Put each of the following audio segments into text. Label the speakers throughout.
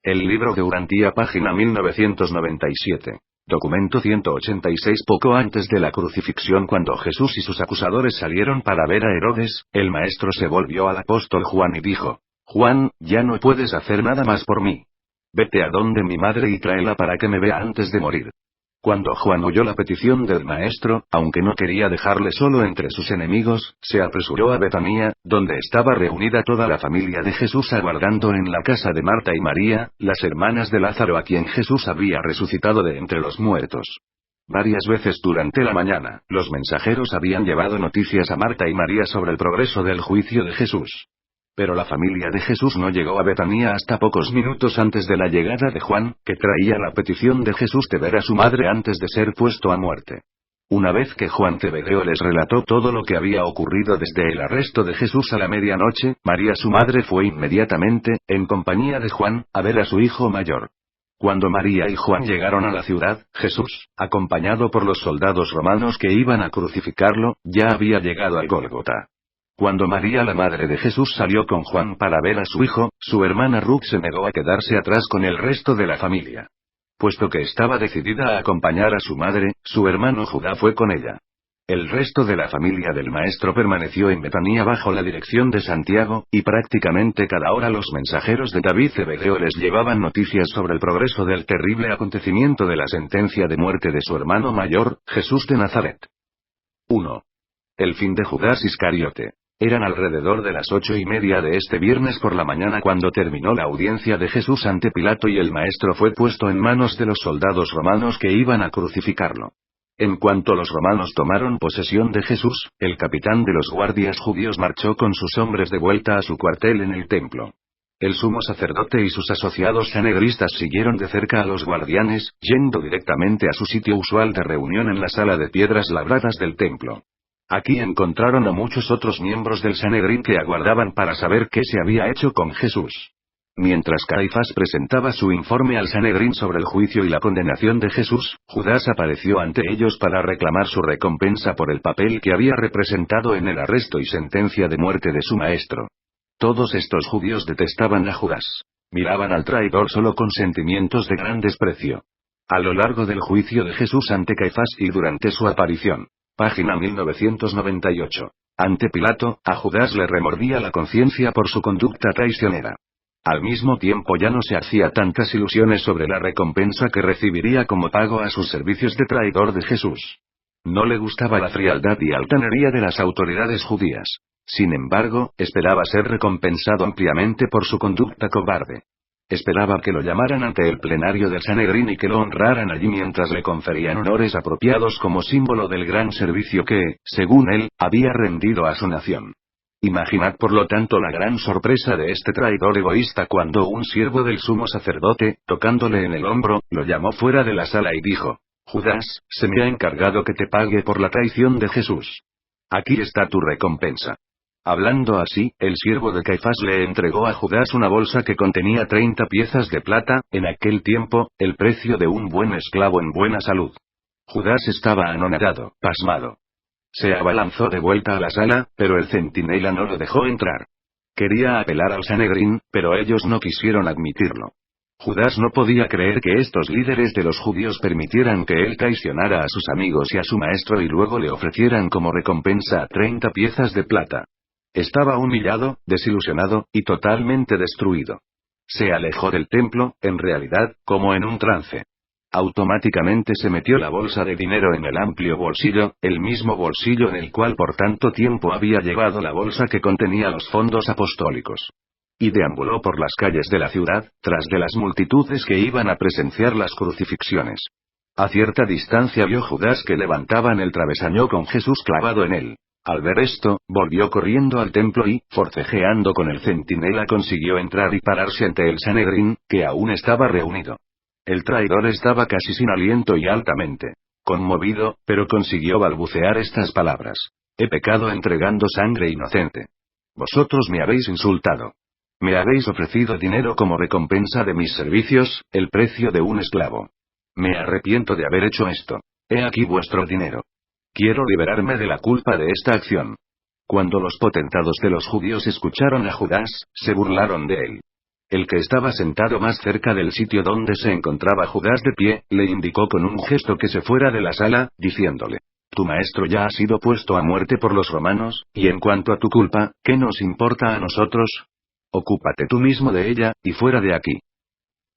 Speaker 1: El libro de Urantía, página 1997. Documento 186. Poco antes de la crucifixión, cuando Jesús y sus acusadores salieron para ver a Herodes, el maestro se volvió al apóstol Juan y dijo: Juan, ya no puedes hacer nada más por mí. Vete a donde mi madre y tráela para que me vea antes de morir. Cuando Juan oyó la petición del maestro, aunque no quería dejarle solo entre sus enemigos, se apresuró a Betania, donde estaba reunida toda la familia de Jesús aguardando en la casa de Marta y María, las hermanas de Lázaro a quien Jesús había resucitado de entre los muertos. Varias veces durante la mañana, los mensajeros habían llevado noticias a Marta y María sobre el progreso del juicio de Jesús. Pero la familia de Jesús no llegó a Betania hasta pocos minutos antes de la llegada de Juan, que traía la petición de Jesús de ver a su madre antes de ser puesto a muerte. Una vez que Juan Zebedeo les relató todo lo que había ocurrido desde el arresto de Jesús a la medianoche, María su madre fue inmediatamente, en compañía de Juan, a ver a su hijo mayor. Cuando María y Juan llegaron a la ciudad, Jesús, acompañado por los soldados romanos que iban a crucificarlo, ya había llegado al Gólgota. Cuando María, la madre de Jesús, salió con Juan para ver a su hijo, su hermana Ruth se negó a quedarse atrás con el resto de la familia. Puesto que estaba decidida a acompañar a su madre, su hermano Judá fue con ella. El resto de la familia del maestro permaneció en Betania bajo la dirección de Santiago, y prácticamente cada hora los mensajeros de David Zebedeo les llevaban noticias sobre el progreso del terrible acontecimiento de la sentencia de muerte de su hermano mayor, Jesús de Nazaret. 1. El fin de Judas Iscariote. Eran alrededor de las 8:30 de este viernes por la mañana cuando terminó la audiencia de Jesús ante Pilato y el maestro fue puesto en manos de los soldados romanos que iban a crucificarlo. En cuanto los romanos tomaron posesión de Jesús, el capitán de los guardias judíos marchó con sus hombres de vuelta a su cuartel en el templo. El sumo sacerdote y sus asociados sanhedristas siguieron de cerca a los guardianes, yendo directamente a su sitio usual de reunión en la sala de piedras labradas del templo. Aquí encontraron a muchos otros miembros del Sanedrín que aguardaban para saber qué se había hecho con Jesús. Mientras Caifás presentaba su informe al Sanedrín sobre el juicio y la condenación de Jesús, Judas apareció ante ellos para reclamar su recompensa por el papel que había representado en el arresto y sentencia de muerte de su maestro. Todos estos judíos detestaban a Judas. Miraban al traidor solo con sentimientos de gran desprecio. A lo largo del juicio de Jesús ante Caifás y durante su aparición. Página 1998. Ante Pilato, a Judas le remordía la conciencia por su conducta traicionera. Al mismo tiempo ya no se hacía tantas ilusiones sobre la recompensa que recibiría como pago a sus servicios de traidor de Jesús. No le gustaba la frialdad y altanería de las autoridades judías. Sin embargo, esperaba ser recompensado ampliamente por su conducta cobarde. Esperaba que lo llamaran ante el plenario del Sanedrín y que lo honraran allí mientras le conferían honores apropiados como símbolo del gran servicio que, según él, había rendido a su nación. Imaginad por lo tanto la gran sorpresa de este traidor egoísta cuando un siervo del sumo sacerdote, tocándole en el hombro, lo llamó fuera de la sala y dijo: Judas, se me ha encargado que te pague por la traición de Jesús. Aquí está tu recompensa. Hablando así, el siervo de Caifás le entregó a Judas una bolsa que contenía 30 piezas de plata, en aquel tiempo, el precio de un buen esclavo en buena salud. Judas estaba anonadado, pasmado. Se abalanzó de vuelta a la sala, pero el centinela no lo dejó entrar. Quería apelar al Sanedrín, pero ellos no quisieron admitirlo. Judas no podía creer que estos líderes de los judíos permitieran que él traicionara a sus amigos y a su maestro y luego le ofrecieran como recompensa 30 piezas de plata. Estaba humillado, desilusionado, y totalmente destruido. Se alejó del templo, en realidad, como en un trance. Automáticamente se metió la bolsa de dinero en el amplio bolsillo, el mismo bolsillo en el cual por tanto tiempo había llevado la bolsa que contenía los fondos apostólicos. Y deambuló por las calles de la ciudad, tras de las multitudes que iban a presenciar las crucifixiones. A cierta distancia vio Judas que levantaban el travesaño con Jesús clavado en él. Al ver esto, volvió corriendo al templo y, forcejeando con el centinela, consiguió entrar y pararse ante el Sanedrín, que aún estaba reunido. El traidor estaba casi sin aliento y altamente conmovido, pero consiguió balbucear estas palabras: He pecado entregando sangre inocente. Vosotros me habéis insultado. Me habéis ofrecido dinero como recompensa de mis servicios, el precio de un esclavo. Me arrepiento de haber hecho esto. He aquí vuestro dinero. Quiero liberarme de la culpa de esta acción. Cuando los potentados de los judíos escucharon a Judas, se burlaron de él. El que estaba sentado más cerca del sitio donde se encontraba Judas de pie, le indicó con un gesto que se fuera de la sala, diciéndole: Tu maestro ya ha sido puesto a muerte por los romanos, y en cuanto a tu culpa, ¿qué nos importa a nosotros? Ocúpate tú mismo de ella, y fuera de aquí.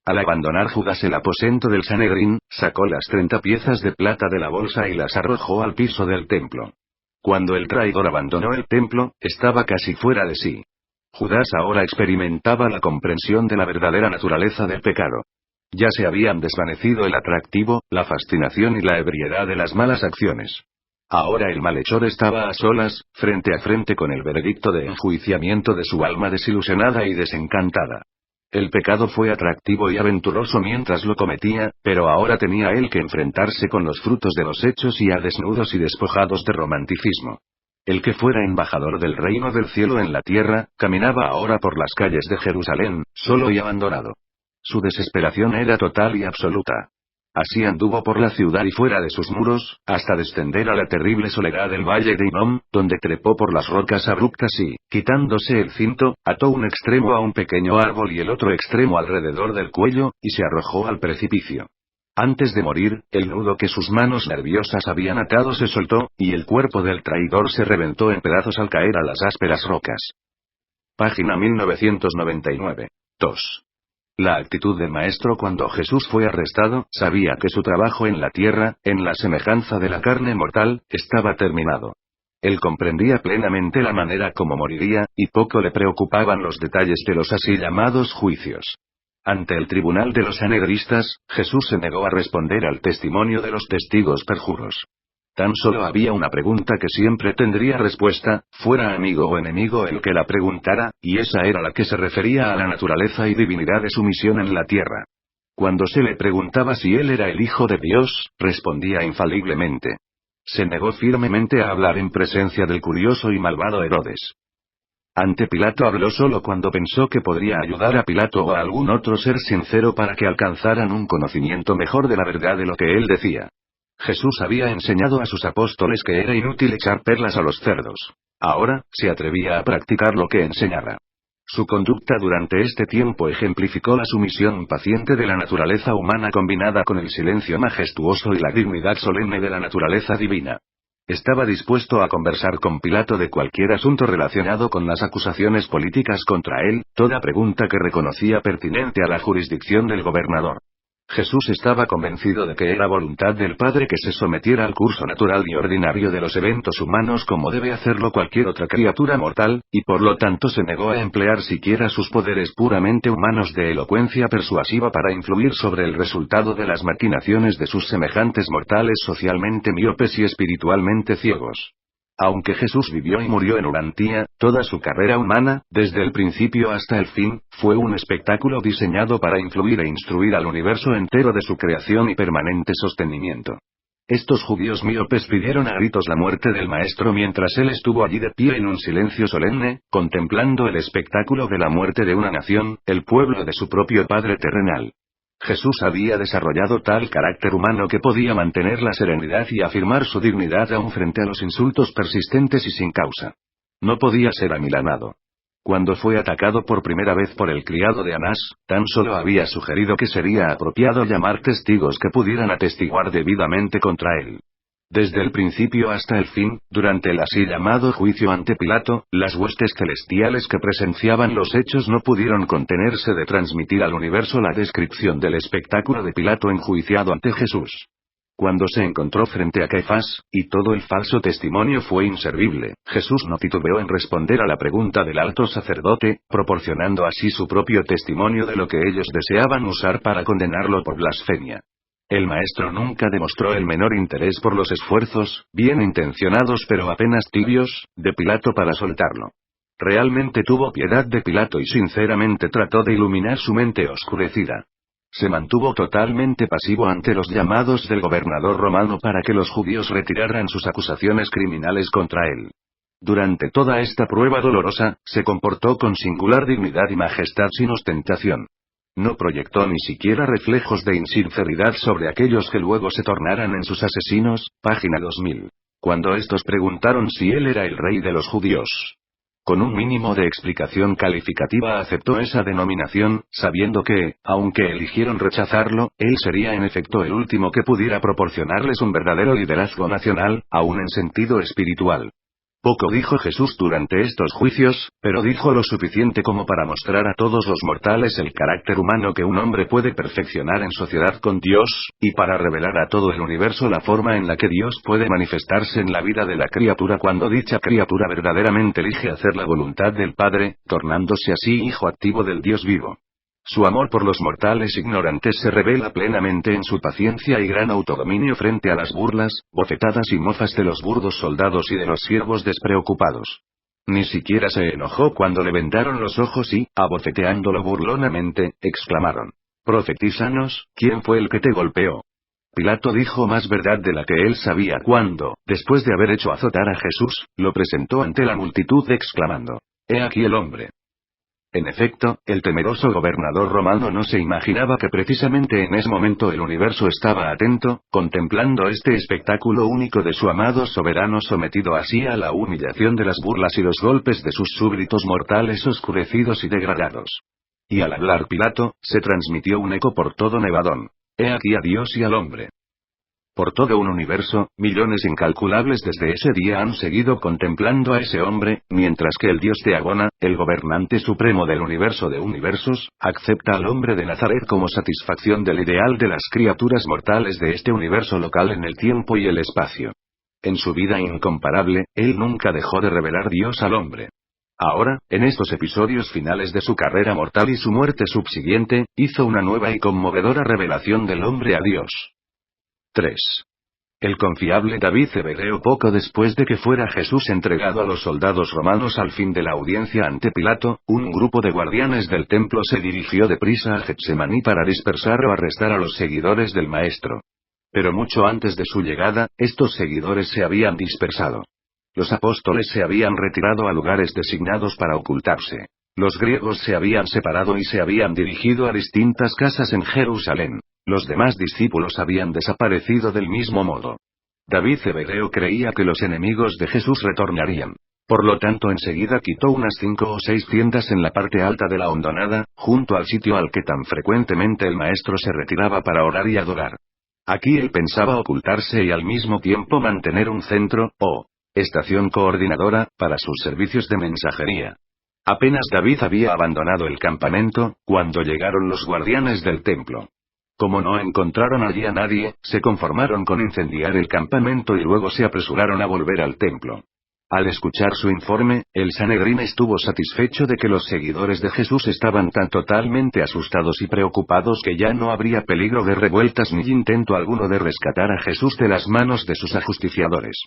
Speaker 1: Al abandonar Judas el aposento del Sanedrín, sacó las 30 piezas de plata de la bolsa y las arrojó al piso del templo. Cuando el traidor abandonó el templo, estaba casi fuera de sí. Judas ahora experimentaba la comprensión de la verdadera naturaleza del pecado. Ya se habían desvanecido el atractivo, la fascinación y la ebriedad de las malas acciones. Ahora el malhechor estaba a solas, frente a frente con el veredicto de enjuiciamiento de su alma desilusionada y desencantada. El pecado fue atractivo y aventuroso mientras lo cometía, pero ahora tenía él que enfrentarse con los frutos de los hechos y a desnudos y despojados de romanticismo. El que fuera embajador del reino del cielo en la tierra, caminaba ahora por las calles de Jerusalén, solo y abandonado. Su desesperación era total y absoluta. Así anduvo por la ciudad y fuera de sus muros, hasta descender a la terrible soledad del valle de Hinnom, donde trepó por las rocas abruptas y, quitándose el cinto, ató un extremo a un pequeño árbol y el otro extremo alrededor del cuello, y se arrojó al precipicio. Antes de morir, el nudo que sus manos nerviosas habían atado se soltó, y el cuerpo del traidor se reventó en pedazos al caer a las ásperas rocas. Página 1999. 2. La actitud del maestro cuando Jesús fue arrestado, sabía que su trabajo en la tierra, en la semejanza de la carne mortal, estaba terminado. Él comprendía plenamente la manera como moriría, y poco le preocupaban los detalles de los así llamados juicios. Ante el tribunal de los sanedristas, Jesús se negó a responder al testimonio de los testigos perjuros. Tan solo había una pregunta que siempre tendría respuesta, fuera amigo o enemigo el que la preguntara, y esa era la que se refería a la naturaleza y divinidad de su misión en la tierra. Cuando se le preguntaba si él era el Hijo de Dios, respondía infaliblemente. Se negó firmemente a hablar en presencia del curioso y malvado Herodes. Ante Pilato habló solo cuando pensó que podría ayudar a Pilato o a algún otro ser sincero para que alcanzaran un conocimiento mejor de la verdad de lo que él decía. Jesús había enseñado a sus apóstoles que era inútil echar perlas a los cerdos. Ahora, se atrevía a practicar lo que enseñara. Su conducta durante este tiempo ejemplificó la sumisión paciente de la naturaleza humana combinada con el silencio majestuoso y la dignidad solemne de la naturaleza divina. Estaba dispuesto a conversar con Pilato de cualquier asunto relacionado con las acusaciones políticas contra él, toda pregunta que reconocía pertinente a la jurisdicción del gobernador. Jesús estaba convencido de que era voluntad del Padre que se sometiera al curso natural y ordinario de los eventos humanos como debe hacerlo cualquier otra criatura mortal, y por lo tanto se negó a emplear siquiera sus poderes puramente humanos de elocuencia persuasiva para influir sobre el resultado de las maquinaciones de sus semejantes mortales socialmente miopes y espiritualmente ciegos. Aunque Jesús vivió y murió en Urantía, toda su carrera humana, desde el principio hasta el fin, fue un espectáculo diseñado para influir e instruir al universo entero de su creación y permanente sostenimiento. Estos judíos míopes pidieron a gritos la muerte del Maestro mientras él estuvo allí de pie en un silencio solemne, contemplando el espectáculo de la muerte de una nación, el pueblo de su propio Padre terrenal. Jesús había desarrollado tal carácter humano que podía mantener la serenidad y afirmar su dignidad aún frente a los insultos persistentes y sin causa. No podía ser amilanado. Cuando fue atacado por primera vez por el criado de Anás, tan solo había sugerido que sería apropiado llamar testigos que pudieran atestiguar debidamente contra él. Desde el principio hasta el fin, durante el así llamado juicio ante Pilato, las huestes celestiales que presenciaban los hechos no pudieron contenerse de transmitir al universo la descripción del espectáculo de Pilato enjuiciado ante Jesús. Cuando se encontró frente a Caifás, y todo el falso testimonio fue inservible, Jesús no titubeó en responder a la pregunta del alto sacerdote, proporcionando así su propio testimonio de lo que ellos deseaban usar para condenarlo por blasfemia. El maestro nunca demostró el menor interés por los esfuerzos, bien intencionados pero apenas tibios, de Pilato para soltarlo. Realmente tuvo piedad de Pilato y sinceramente trató de iluminar su mente oscurecida. Se mantuvo totalmente pasivo ante los llamados del gobernador romano para que los judíos retiraran sus acusaciones criminales contra él. Durante toda esta prueba dolorosa, se comportó con singular dignidad y majestad sin ostentación. No proyectó ni siquiera reflejos de insinceridad sobre aquellos que luego se tornaran en sus asesinos, página 2000. Cuando estos preguntaron si él era el rey de los judíos. Con un mínimo de explicación calificativa aceptó esa denominación, sabiendo que, aunque eligieron rechazarlo, él sería en efecto el último que pudiera proporcionarles un verdadero liderazgo nacional, aún en sentido espiritual. Poco dijo Jesús durante estos juicios, pero dijo lo suficiente como para mostrar a todos los mortales el carácter humano que un hombre puede perfeccionar en sociedad con Dios, y para revelar a todo el universo la forma en la que Dios puede manifestarse en la vida de la criatura cuando dicha criatura verdaderamente elige hacer la voluntad del Padre, tornándose así hijo activo del Dios vivo. Su amor por los mortales ignorantes se revela plenamente en su paciencia y gran autodominio frente a las burlas, bofetadas y mofas de los burdos soldados y de los siervos despreocupados. Ni siquiera se enojó cuando le vendaron los ojos y, abofeteándolo burlonamente, exclamaron: «Profetízanos, ¿quién fue el que te golpeó?». Pilato dijo más verdad de la que él sabía cuando, después de haber hecho azotar a Jesús, lo presentó ante la multitud exclamando: «He aquí el hombre». En efecto, el temeroso gobernador romano no se imaginaba que precisamente en ese momento el universo estaba atento, contemplando este espectáculo único de su amado soberano sometido así a la humillación de las burlas y los golpes de sus súbditos mortales oscurecidos y degradados. Y al hablar Pilato, se transmitió un eco por todo Nevadón: «He aquí a Dios y al hombre». Por todo un universo, millones incalculables desde ese día han seguido contemplando a ese hombre, mientras que el Dios de Agona, el gobernante supremo del universo de universos, acepta al hombre de Nazaret como satisfacción del ideal de las criaturas mortales de este universo local en el tiempo y el espacio. En su vida incomparable, él nunca dejó de revelar Dios al hombre. Ahora, en estos episodios finales de su carrera mortal y su muerte subsiguiente, hizo una nueva y conmovedora revelación del hombre a Dios. 3. El confiable David Hebedeo, poco después de que fuera Jesús entregado a los soldados romanos al fin de la audiencia ante Pilato, un grupo de guardianes del templo se dirigió deprisa a Getsemaní para dispersar o arrestar a los seguidores del Maestro. Pero mucho antes de su llegada, estos seguidores se habían dispersado. Los apóstoles se habían retirado a lugares designados para ocultarse. Los griegos se habían separado y se habían dirigido a distintas casas en Jerusalén. Los demás discípulos habían desaparecido del mismo modo. David Hebedeo creía que los enemigos de Jesús retornarían. Por lo tanto, enseguida quitó unas 5 o 6 tiendas en la parte alta de la hondonada, junto al sitio al que tan frecuentemente el Maestro se retiraba para orar y adorar. Aquí él pensaba ocultarse y al mismo tiempo mantener un centro, o estación coordinadora, para sus servicios de mensajería. Apenas David había abandonado el campamento, cuando llegaron los guardianes del templo. Como no encontraron allí a nadie, se conformaron con incendiar el campamento y luego se apresuraron a volver al templo. Al escuchar su informe, el Sanedrín estuvo satisfecho de que los seguidores de Jesús estaban tan totalmente asustados y preocupados que ya no habría peligro de revueltas ni intento alguno de rescatar a Jesús de las manos de sus ajusticiadores.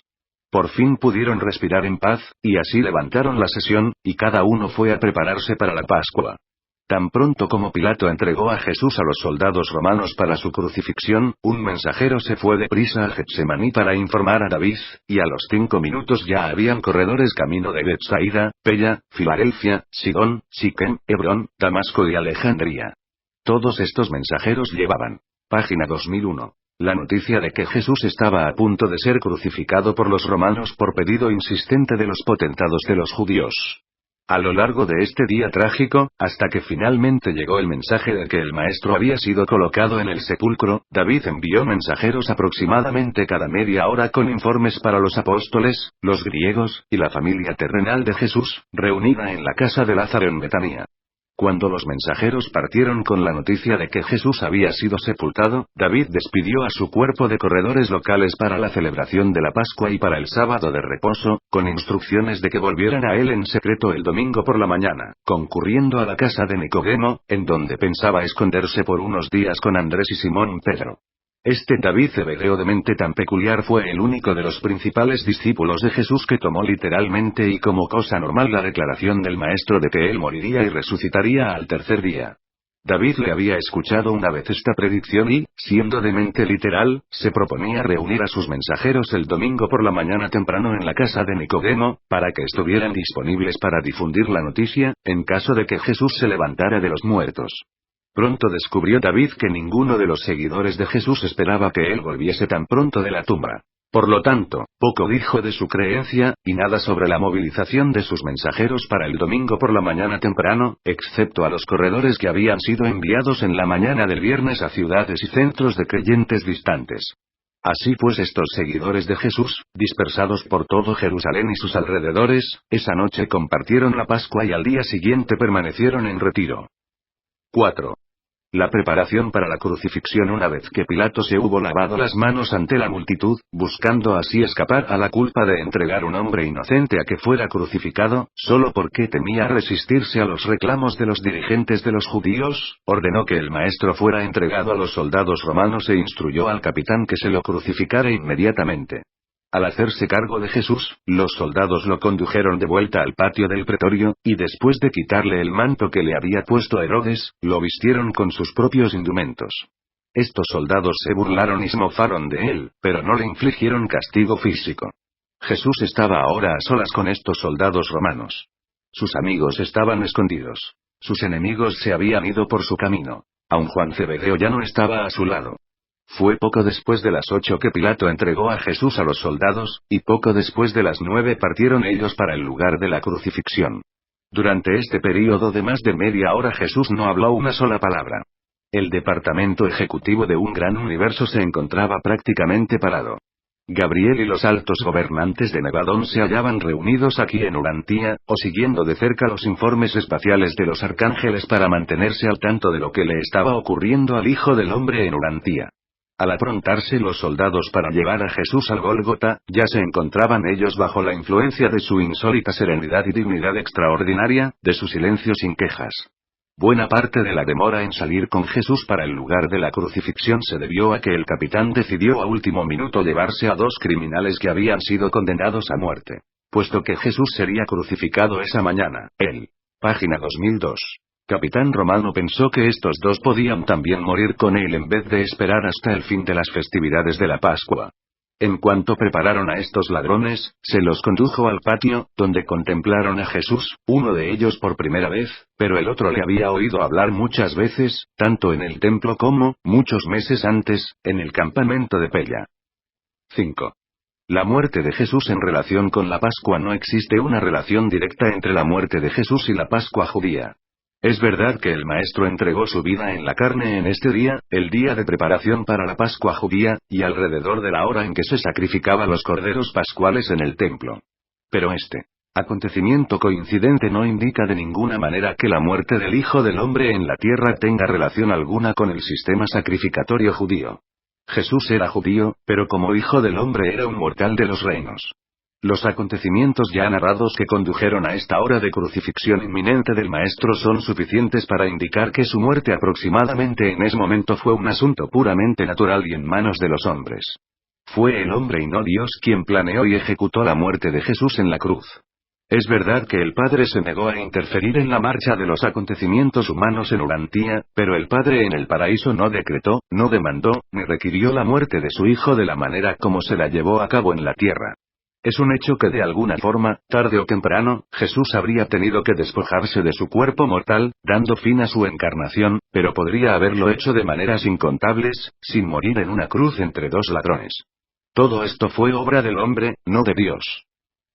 Speaker 1: Por fin pudieron respirar en paz, y así levantaron la sesión, y cada uno fue a prepararse para la Pascua. Tan pronto como Pilato entregó a Jesús a los soldados romanos para su crucifixión, un mensajero se fue deprisa a Getsemaní para informar a David, y a los 5 minutos ya habían corredores camino de Betsaida, Pella, Filadelfia, Sidón, Siquem, Hebrón, Damasco y Alejandría. Todos estos mensajeros llevaban, página 2001, la noticia de que Jesús estaba a punto de ser crucificado por los romanos por pedido insistente de los potentados de los judíos. A lo largo de este día trágico, hasta que finalmente llegó el mensaje de que el Maestro había sido colocado en el sepulcro, David envió mensajeros aproximadamente cada media hora con informes para los apóstoles, los griegos, y la familia terrenal de Jesús, reunida en la casa de Lázaro en Betania. Cuando los mensajeros partieron con la noticia de que Jesús había sido sepultado, David despidió a su cuerpo de corredores locales para la celebración de la Pascua y para el sábado de reposo, con instrucciones de que volvieran a él en secreto el domingo por la mañana, concurriendo a la casa de Nicodemo, en donde pensaba esconderse por unos días con Andrés y Simón Pedro. Este David Hebedeo de mente tan peculiar fue el único de los principales discípulos de Jesús que tomó literalmente y como cosa normal la declaración del Maestro de que él moriría y resucitaría al tercer día. David le había escuchado una vez esta predicción y, siendo de mente literal, se proponía reunir a sus mensajeros el domingo por la mañana temprano en la casa de Nicodemo, para que estuvieran disponibles para difundir la noticia, en caso de que Jesús se levantara de los muertos. Pronto descubrió David que ninguno de los seguidores de Jesús esperaba que él volviese tan pronto de la tumba. Por lo tanto, poco dijo de su creencia, y nada sobre la movilización de sus mensajeros para el domingo por la mañana temprano, excepto a los corredores que habían sido enviados en la mañana del viernes a ciudades y centros de creyentes distantes. Así pues, estos seguidores de Jesús, dispersados por todo Jerusalén y sus alrededores, esa noche compartieron la Pascua y al día siguiente permanecieron en retiro. 4. La preparación para la crucifixión. Una vez que Pilato se hubo lavado las manos ante la multitud, buscando así escapar a la culpa de entregar un hombre inocente a que fuera crucificado, solo porque temía resistirse a los reclamos de los dirigentes de los judíos, ordenó que el maestro fuera entregado a los soldados romanos e instruyó al capitán que se lo crucificara inmediatamente. Al hacerse cargo de Jesús, los soldados lo condujeron de vuelta al patio del pretorio, y después de quitarle el manto que le había puesto Herodes, lo vistieron con sus propios indumentos. Estos soldados se burlaron y se mofaron de él, pero no le infligieron castigo físico. Jesús estaba ahora a solas con estos soldados romanos. Sus amigos estaban escondidos. Sus enemigos se habían ido por su camino. Aun Juan Zebedeo ya no estaba a su lado. Fue poco después de las 8 que Pilato entregó a Jesús a los soldados, y poco después de las 9 partieron ellos para el lugar de la crucifixión. Durante este período de más de media hora Jesús no habló una sola palabra. El departamento ejecutivo de un gran universo se encontraba prácticamente parado. Gabriel y los altos gobernantes de Nevadón se hallaban reunidos aquí en Urantía, o siguiendo de cerca los informes espaciales de los arcángeles para mantenerse al tanto de lo que le estaba ocurriendo al Hijo del Hombre en Urantía. Al aprontarse los soldados para llevar a Jesús al Gólgota, ya se encontraban ellos bajo la influencia de su insólita serenidad y dignidad extraordinaria, de su silencio sin quejas. Buena parte de la demora en salir con Jesús para el lugar de la crucifixión se debió a que el capitán decidió a último minuto llevarse a 2 criminales que habían sido condenados a muerte. Puesto que Jesús sería crucificado esa mañana, página 2002. Capitán Romano pensó que estos 2 podían también morir con él en vez de esperar hasta el fin de las festividades de la Pascua. En cuanto prepararon a estos ladrones, se los condujo al patio, donde contemplaron a Jesús, uno de ellos por primera vez, pero el otro le había oído hablar muchas veces, tanto en el templo como, muchos meses antes, en el campamento de Pella. 5. La muerte de Jesús en relación con la Pascua. No existe una relación directa entre la muerte de Jesús y la Pascua judía. Es verdad que el Maestro entregó su vida en la carne en este día, el día de preparación para la Pascua judía, y alrededor de la hora en que se sacrificaban los corderos pascuales en el templo. Pero este acontecimiento coincidente no indica de ninguna manera que la muerte del Hijo del Hombre en la tierra tenga relación alguna con el sistema sacrificatorio judío. Jesús era judío, pero como Hijo del Hombre era un mortal de los reinos. Los acontecimientos ya narrados que condujeron a esta hora de crucifixión inminente del Maestro son suficientes para indicar que su muerte aproximadamente en ese momento fue un asunto puramente natural y en manos de los hombres. Fue el hombre y no Dios quien planeó y ejecutó la muerte de Jesús en la cruz. Es verdad que el Padre se negó a interferir en la marcha de los acontecimientos humanos en Urantía, pero el Padre en el paraíso no decretó, no demandó, ni requirió la muerte de su Hijo de la manera como se la llevó a cabo en la tierra. Es un hecho que de alguna forma, tarde o temprano, Jesús habría tenido que despojarse de su cuerpo mortal, dando fin a su encarnación, pero podría haberlo hecho de maneras incontables, sin morir en una cruz entre 2 ladrones. Todo esto fue obra del hombre, no de Dios.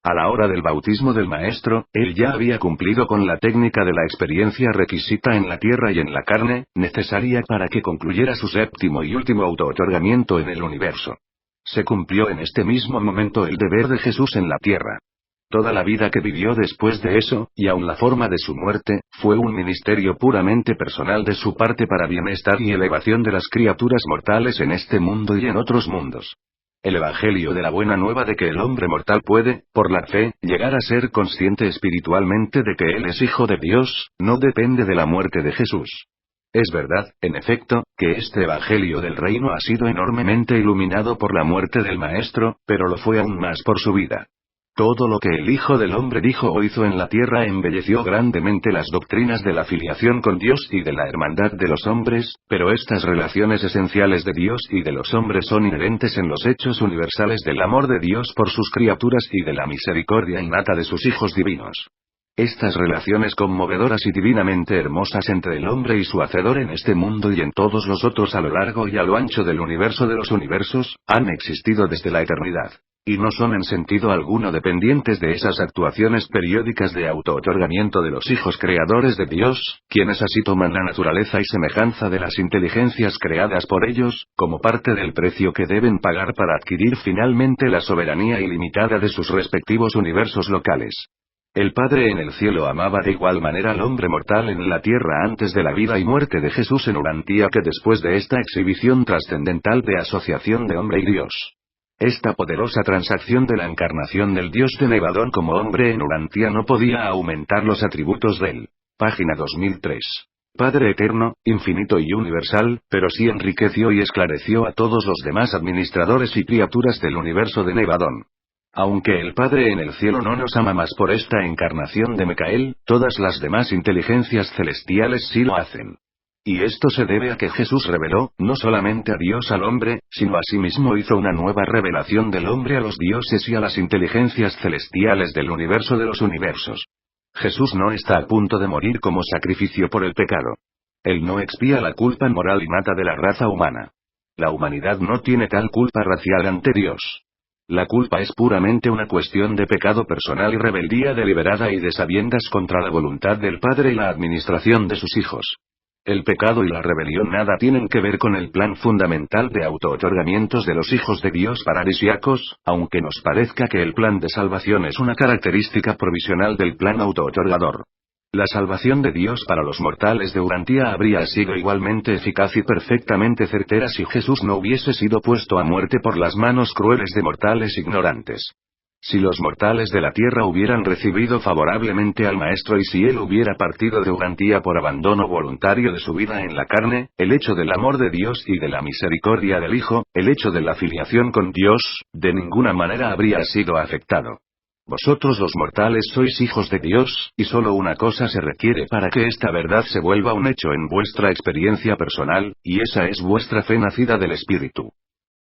Speaker 1: A la hora del bautismo del Maestro, él ya había cumplido con la técnica de la experiencia requisita en la tierra y en la carne, necesaria para que concluyera su 7º y último auto-otorgamiento en el universo. Se cumplió en este mismo momento el deber de Jesús en la tierra. Toda la vida que vivió después de eso, y aun la forma de su muerte, fue un ministerio puramente personal de su parte para bienestar y elevación de las criaturas mortales en este mundo y en otros mundos. El Evangelio de la Buena Nueva de que el hombre mortal puede, por la fe, llegar a ser consciente espiritualmente de que él es hijo de Dios, no depende de la muerte de Jesús. Es verdad, en efecto, que este Evangelio del Reino ha sido enormemente iluminado por la muerte del Maestro, pero lo fue aún más por su vida. Todo lo que el Hijo del Hombre dijo o hizo en la tierra embelleció grandemente las doctrinas de la filiación con Dios y de la hermandad de los hombres, pero estas relaciones esenciales de Dios y de los hombres son inherentes en los hechos universales del amor de Dios por sus criaturas y de la misericordia innata de sus hijos divinos. Estas relaciones conmovedoras y divinamente hermosas entre el hombre y su Hacedor en este mundo y en todos los otros a lo largo y a lo ancho del universo de los universos, han existido desde la eternidad. Y no son en sentido alguno dependientes de esas actuaciones periódicas de autootorgamiento de los hijos creadores de Dios, quienes así toman la naturaleza y semejanza de las inteligencias creadas por ellos, como parte del precio que deben pagar para adquirir finalmente la soberanía ilimitada de sus respectivos universos locales. El Padre en el cielo amaba de igual manera al hombre mortal en la tierra antes de la vida y muerte de Jesús en Urantía que después de esta exhibición trascendental de asociación de hombre y Dios. Esta poderosa transacción de la encarnación del Dios de Nevadón como hombre en Urantía no podía aumentar los atributos del página 2003. Padre eterno, infinito y universal, pero sí enriqueció y esclareció a todos los demás administradores y criaturas del universo de Nevadón. Aunque el Padre en el cielo no nos ama más por esta encarnación de Micael, todas las demás inteligencias celestiales sí lo hacen. Y esto se debe a que Jesús reveló, no solamente a Dios al hombre, sino asimismo hizo una nueva revelación del hombre a los dioses y a las inteligencias celestiales del universo de los universos. Jesús no está a punto de morir como sacrificio por el pecado. Él no expía la culpa moral innata de la raza humana. La humanidad no tiene tal culpa racial ante Dios. La culpa es puramente una cuestión de pecado personal y rebeldía deliberada y de sabiendas contra la voluntad del Padre y la administración de sus hijos. El pecado y la rebelión nada tienen que ver con el plan fundamental de autootorgamientos de los hijos de Dios paradisíacos, aunque nos parezca que el plan de salvación es una característica provisional del plan autootorgador. La salvación de Dios para los mortales de Urantía habría sido igualmente eficaz y perfectamente certera si Jesús no hubiese sido puesto a muerte por las manos crueles de mortales ignorantes. Si los mortales de la tierra hubieran recibido favorablemente al Maestro y si él hubiera partido de Urantía por abandono voluntario de su vida en la carne, el hecho del amor de Dios y de la misericordia del Hijo, el hecho de la filiación con Dios, de ninguna manera habría sido afectado. Vosotros los mortales sois hijos de Dios, y solo una cosa se requiere para que esta verdad se vuelva un hecho en vuestra experiencia personal, y esa es vuestra fe nacida del Espíritu.